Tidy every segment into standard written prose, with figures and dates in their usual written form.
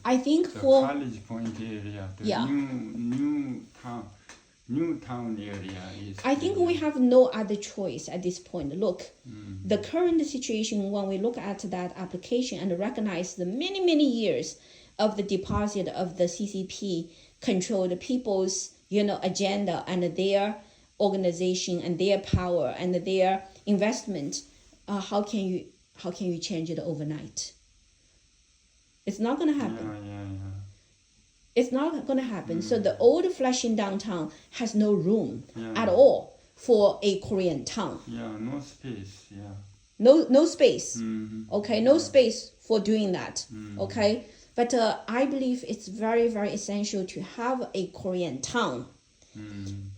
I think the for College Point area, the yeah. new town area is. I think we have no other choice at this point. Look, the current situation, when we look at that application and recognize the many years of the deposit of the CCP controlled people's, agenda and their organization and their power and their investment, how can you change it overnight? It's not going to happen. Yeah. It's not going to happen. So the old Flushing downtown has no room Yeah. at all for a Korean town. Yeah, no space. Yeah. No space. Mm-hmm. Okay, no space for doing that. Okay, but I believe it's very essential to have a Korean town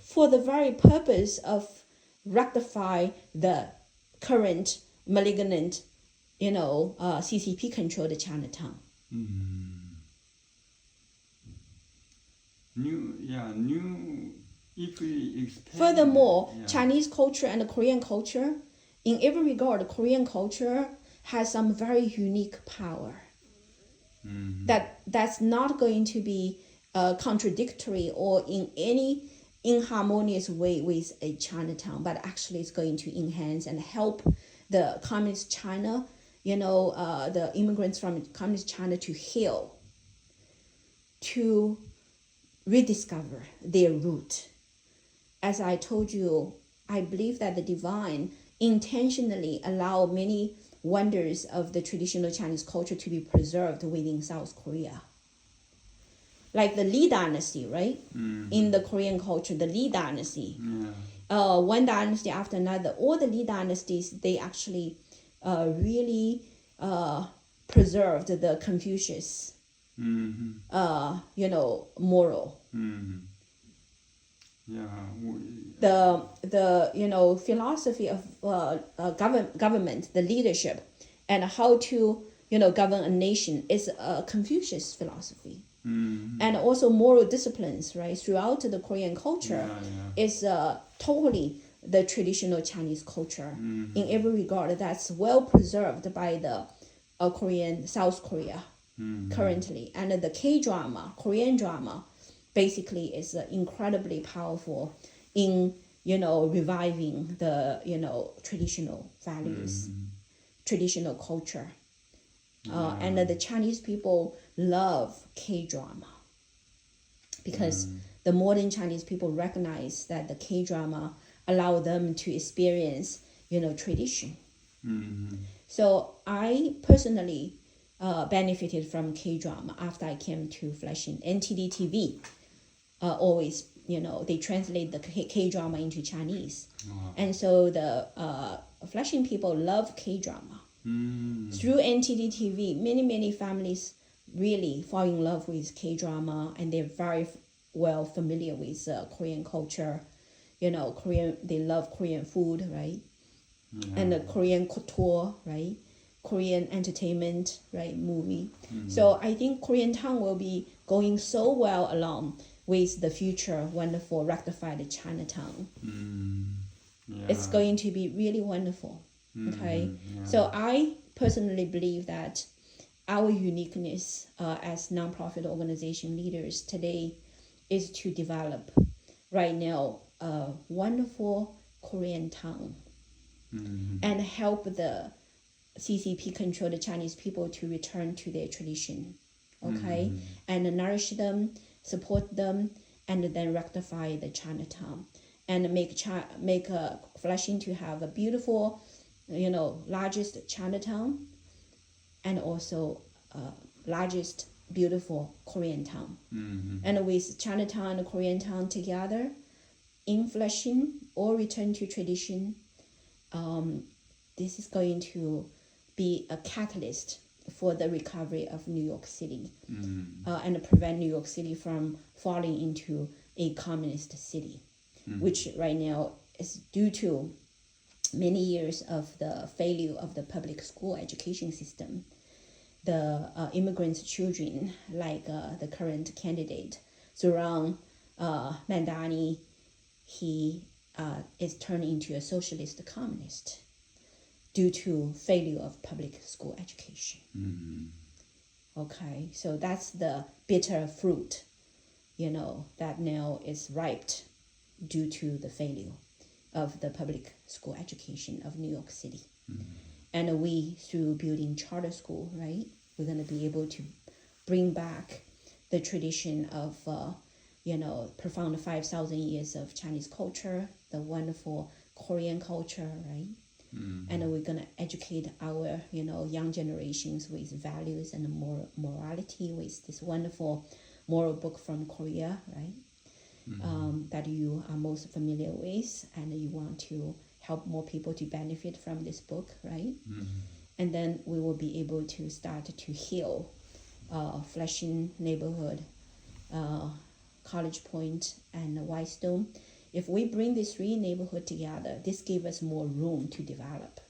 for the very purpose of rectify the current malignant, CCP controlled Chinatown. New. If we expand. Furthermore, Chinese culture and Korean culture, in every regard, Korean culture has some very unique power. That's not going to be contradictory or in any inharmonious way with a Chinatown, but actually it's going to enhance and help the communist China, the immigrants from communist China to heal, to rediscover their root. As I told you, I believe that the divine intentionally allow many wonders of the traditional Chinese culture to be preserved within South Korea. Like the Lee dynasty, right? In the Korean culture, the Lee dynasty. One dynasty after another, all the Lee dynasties, they actually really preserved the Confucius, moral. The philosophy of government, the leadership, and how to govern a nation is a Confucius philosophy. And also moral disciplines, right, throughout the Korean culture is totally the traditional Chinese culture in every regard. That's well preserved by the South Korea currently. And the K-drama, Korean drama, basically is incredibly powerful in reviving the traditional values, traditional culture. And the Chinese people love K-drama because the modern Chinese people recognize that the K-drama allow them to experience tradition. So I personally benefited from K-drama after I came to Flushing. NTD TV always, they translate the K-drama into Chinese. And so the Flushing people love K-drama. Through NTD TV, many families really fall in love with K-drama, and they're very well familiar with Korean culture. They love Korean food, right? And the Korean couture, right? Korean entertainment, right? Movie. So I think Koreatown will be going so well along with the future wonderful rectified Chinatown. It's going to be really wonderful. Okay, so I personally believe that our uniqueness as nonprofit organization leaders today is to develop right now a wonderful Korean town and help the CCP-controlled Chinese people to return to their tradition, okay, and nourish them, support them, and then rectify the Chinatown and make Flushing to have a beautiful, largest Chinatown, and also largest beautiful Korean town. And with Chinatown and Koreatown together in Flushing or return to tradition, this is going to be a catalyst for the recovery of New York City and prevent New York City from falling into a communist city, which right now is due to many years of the failure of the public school education system. The immigrants' children, like the current candidate, Zoran Mandani, he is turned into a socialist communist due to failure of public school education. Okay, so that's the bitter fruit, that now is ripe due to the failure of the public school education of New York City. And we, through building charter school, right, we're going to be able to bring back the tradition of, profound 5,000 years of Chinese culture, the wonderful Korean culture, right? And we're going to educate our, young generations with values and morality with this wonderful moral book from Korea, right? That you are most familiar with, and you want to help more people to benefit from this book, right? And then we will be able to start to heal Flushing neighborhood, College Point, and Whitestone. If we bring these three neighborhoods together, this gives us more room to develop.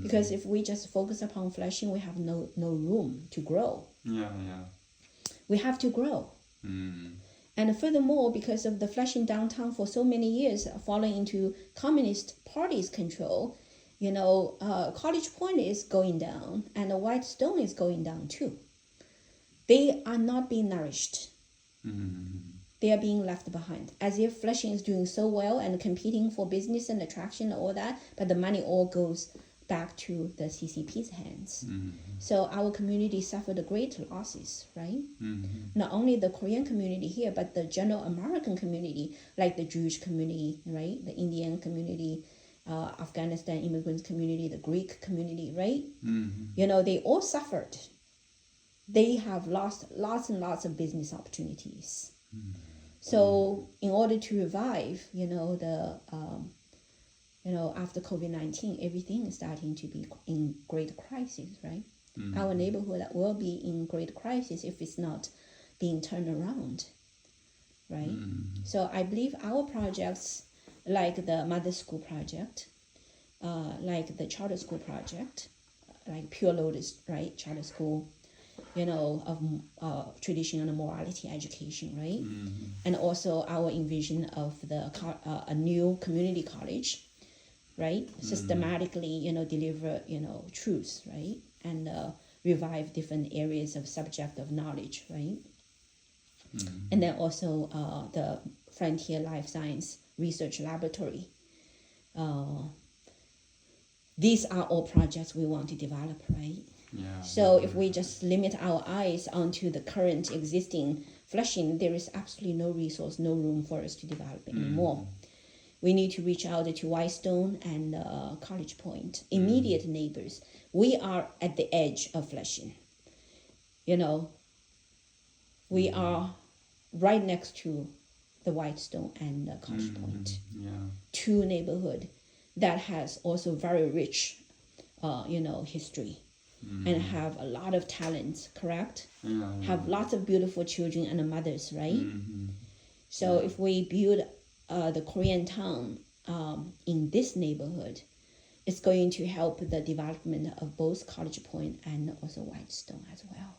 Because if we just focus upon Flushing, we have no room to grow. We have to grow. And furthermore, because of the Flushing downtown for so many years falling into Communist Party's control, College Point is going down and Whitestone is going down too. They are not being nourished. They are being left behind, as if Flushing is doing so well and competing for business and attraction and all that, but the money all goes back to the CCP's hands. So our community suffered great losses, right? Not only the Korean community here, but the general American community, like the Jewish community, right? The Indian community, Afghanistan immigrant community, the Greek community, right? They all suffered. They have lost lots and lots of business opportunities. So in order to revive, after COVID-19, everything is starting to be in great crisis, right? Our neighborhood will be in great crisis if it's not being turned around, right? So I believe our projects, like the Mother School Project, like the Charter School Project, like Pure Lotus, right? Charter School, of tradition and morality education, right? And also our envision of a new community college, right? Systematically, deliver, truths, right? And revive different areas of subject of knowledge, right? And then also the Frontier Life Science Research Laboratory. These are all projects we want to develop, right? So if we just limit our eyes onto the current existing Flushing, there is absolutely no resource, no room for us to develop anymore. We need to reach out to Whitestone and College Point, immediate neighbors. We are at the edge of Flushing. We are right next to the Whitestone and College Point. Two neighborhood that has also very rich, history. And have a lot of talents, correct? Have lots of beautiful children and mothers, right? So if we build the Korean town in this neighborhood, it's going to help the development of both College Point and also Whitestone as well.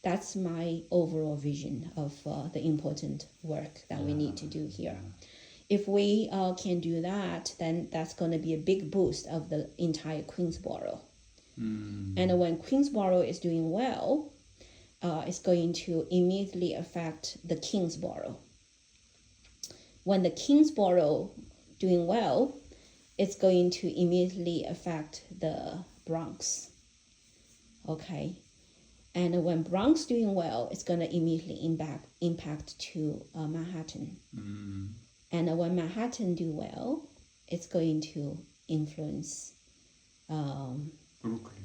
That's my overall vision of the important work that we need to do here. If we can do that, then that's going to be a big boost of the entire Queensboro. And when Queensboro is doing well, it's going to immediately affect the Kingsboro. When the Kingsboro doing well, it's going to immediately affect the Bronx. Okay, and when Bronx doing well, it's going to immediately impact to Manhattan. And when Manhattan do well, it's going to influence Brooklyn.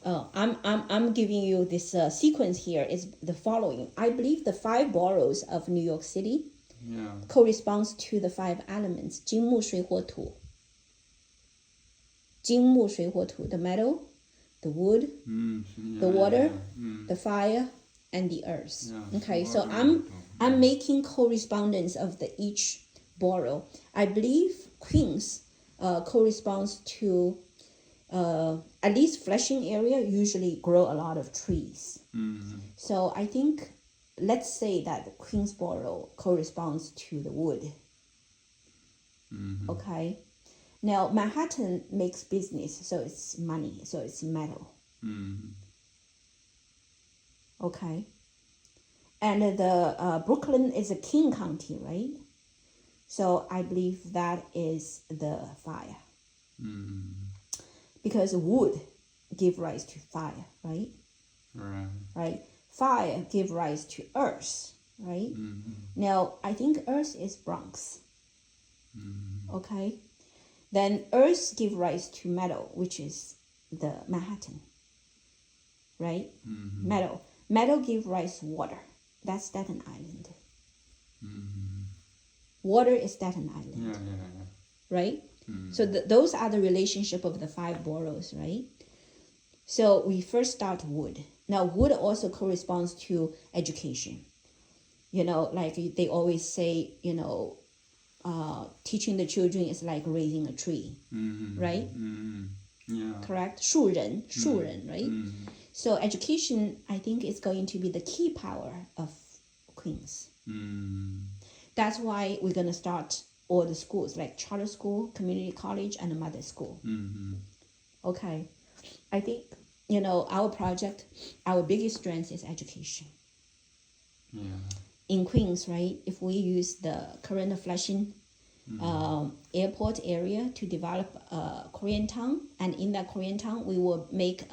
I'm giving you this sequence here is the following. I believe the 5 boroughs of New York City corresponds to the 5 elements: 金木水火土. 金木水火土, the metal, the wood, the water, the fire, and the earth. Okay, so I'm making correspondence of each borough. I believe Queens corresponds to at least Flushing area usually grow a lot of trees. So I think, let's say that Queensboro corresponds to the wood. Okay, Now, Manhattan makes business, so it's money, so it's metal. Okay. And the Brooklyn is a King County, right? So I believe that is the fire. Because wood give rise to fire, right? Right. Fire give rise to earth, right? Now, I think earth is Bronx. Okay. Then earth give rise to metal, which is the Manhattan, right? Metal give rise to water. That's Staten Island. Water is Staten Island, right? So those are the relationship of the 5 boroughs, right? So we first start wood. Now, wood also corresponds to education. You know, like they always say, you know, teaching the children is like raising a tree, right? Correct? 树人, right? So education, I think, is going to be the key power of Queens. That's why we're going to start all the schools, like charter school, community college, and mother school. Okay. I think, you know, our project, our biggest strength is education. In Queens, right, if we use the current Flushing airport area to develop a Koreatown, and in that Koreatown, we will make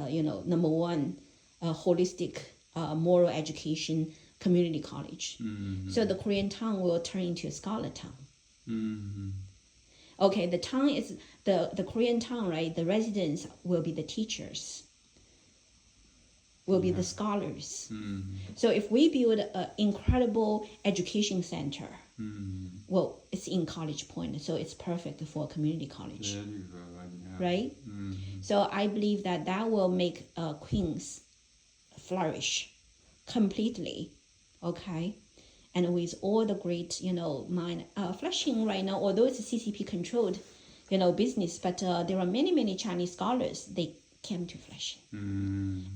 you know, number one, holistic moral education community college. So the Koreatown will turn into a scholar town. Okay, the town is the Koreatown, right? The residents will be the teachers, will be the scholars. So if we build an incredible education center, well, it's in College Point, so it's perfect for a community college. Right? So I believe that will make Queens flourish completely, okay? And with all the great, you know, Flushing right now, although it's a CCP controlled, you know, business, but there are many Chinese scholars, they came to Flushing.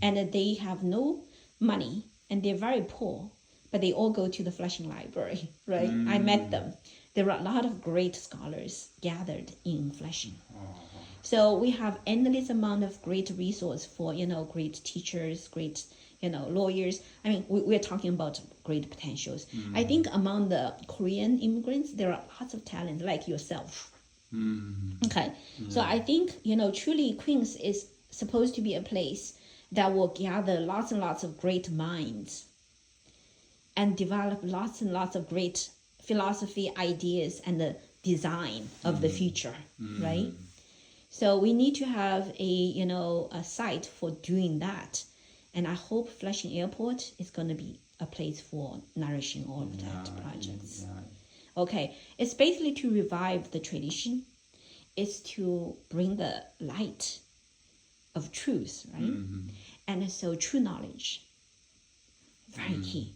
And they have no money, and they're very poor, but they all go to the Flushing Library, right? I met them. There are a lot of great scholars gathered in Flushing. So we have endless amount of great resource for, you know, great teachers, great, you know, lawyers. I mean, we're talking about great potentials. I think among the Korean immigrants, there are lots of talent like yourself. Okay. So I think, you know, truly Queens is supposed to be a place that will gather lots and lots of great minds and develop lots and lots of great philosophy, ideas, and the design of the future, right? So we need to have a site for doing that. And I hope Flushing Airport is going to be a place for nourishing all of that projects. Okay, it's basically to revive the tradition. It's to bring the light of truth, right? And so true knowledge, very key.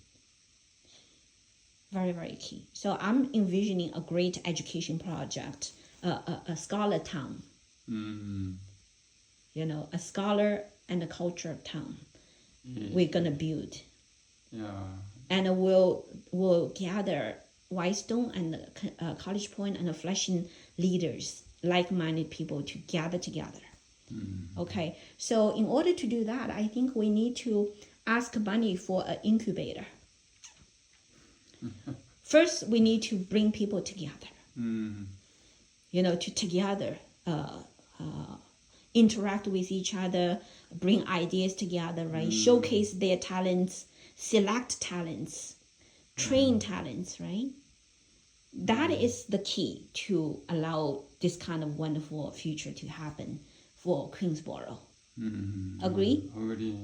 Very, very key. So I'm envisioning a great education project, a scholar town. You know, a scholar and a culture town. We're gonna build. And we'll gather Whitestone and College Point and Flushing leaders, like-minded people to gather together. Okay, so in order to do that, I think we need to ask money for an incubator. First, we need to bring people together. You know, together interact with each other, bring ideas together, right? Showcase their talents, select talents, train talents, right? That is the key to allow this kind of wonderful future to happen for Queensboro. Agree? Agree.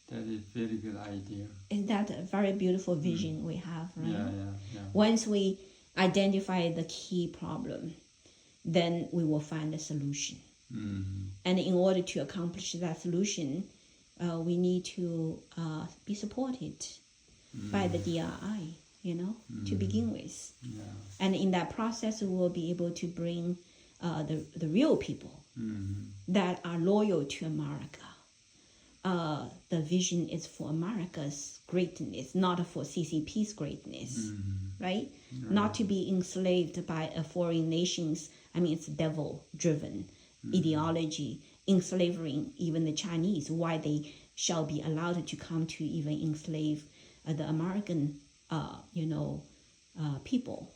That is very good idea. Is that a very beautiful vision we have, right? Yeah. Once we identify the key problem, then we will find a solution. And in order to accomplish that solution, we need to be supported by the DRI, you know, to begin with. And in that process, we will be able to bring the real people that are loyal to America, the vision is for America's greatness, not for CCP's greatness, right? Not to be enslaved by a foreign nation's, I mean, it's devil-driven ideology, enslaving even the Chinese, why they shall be allowed to come to even enslave the American, people.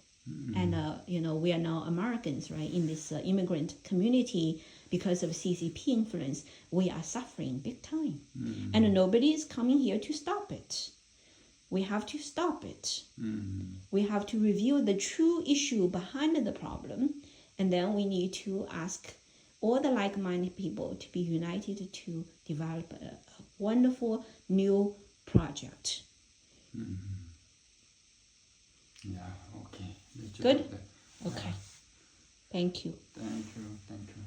And, we are now Americans, right? In this immigrant community, because of CCP influence, we are suffering big time. And nobody is coming here to stop it. We have to stop it. We have to review the true issue behind the problem. And then we need to ask all the like-minded people to be united to develop a wonderful new project. Yeah, okay. Good? Okay. Thank you. Thank you.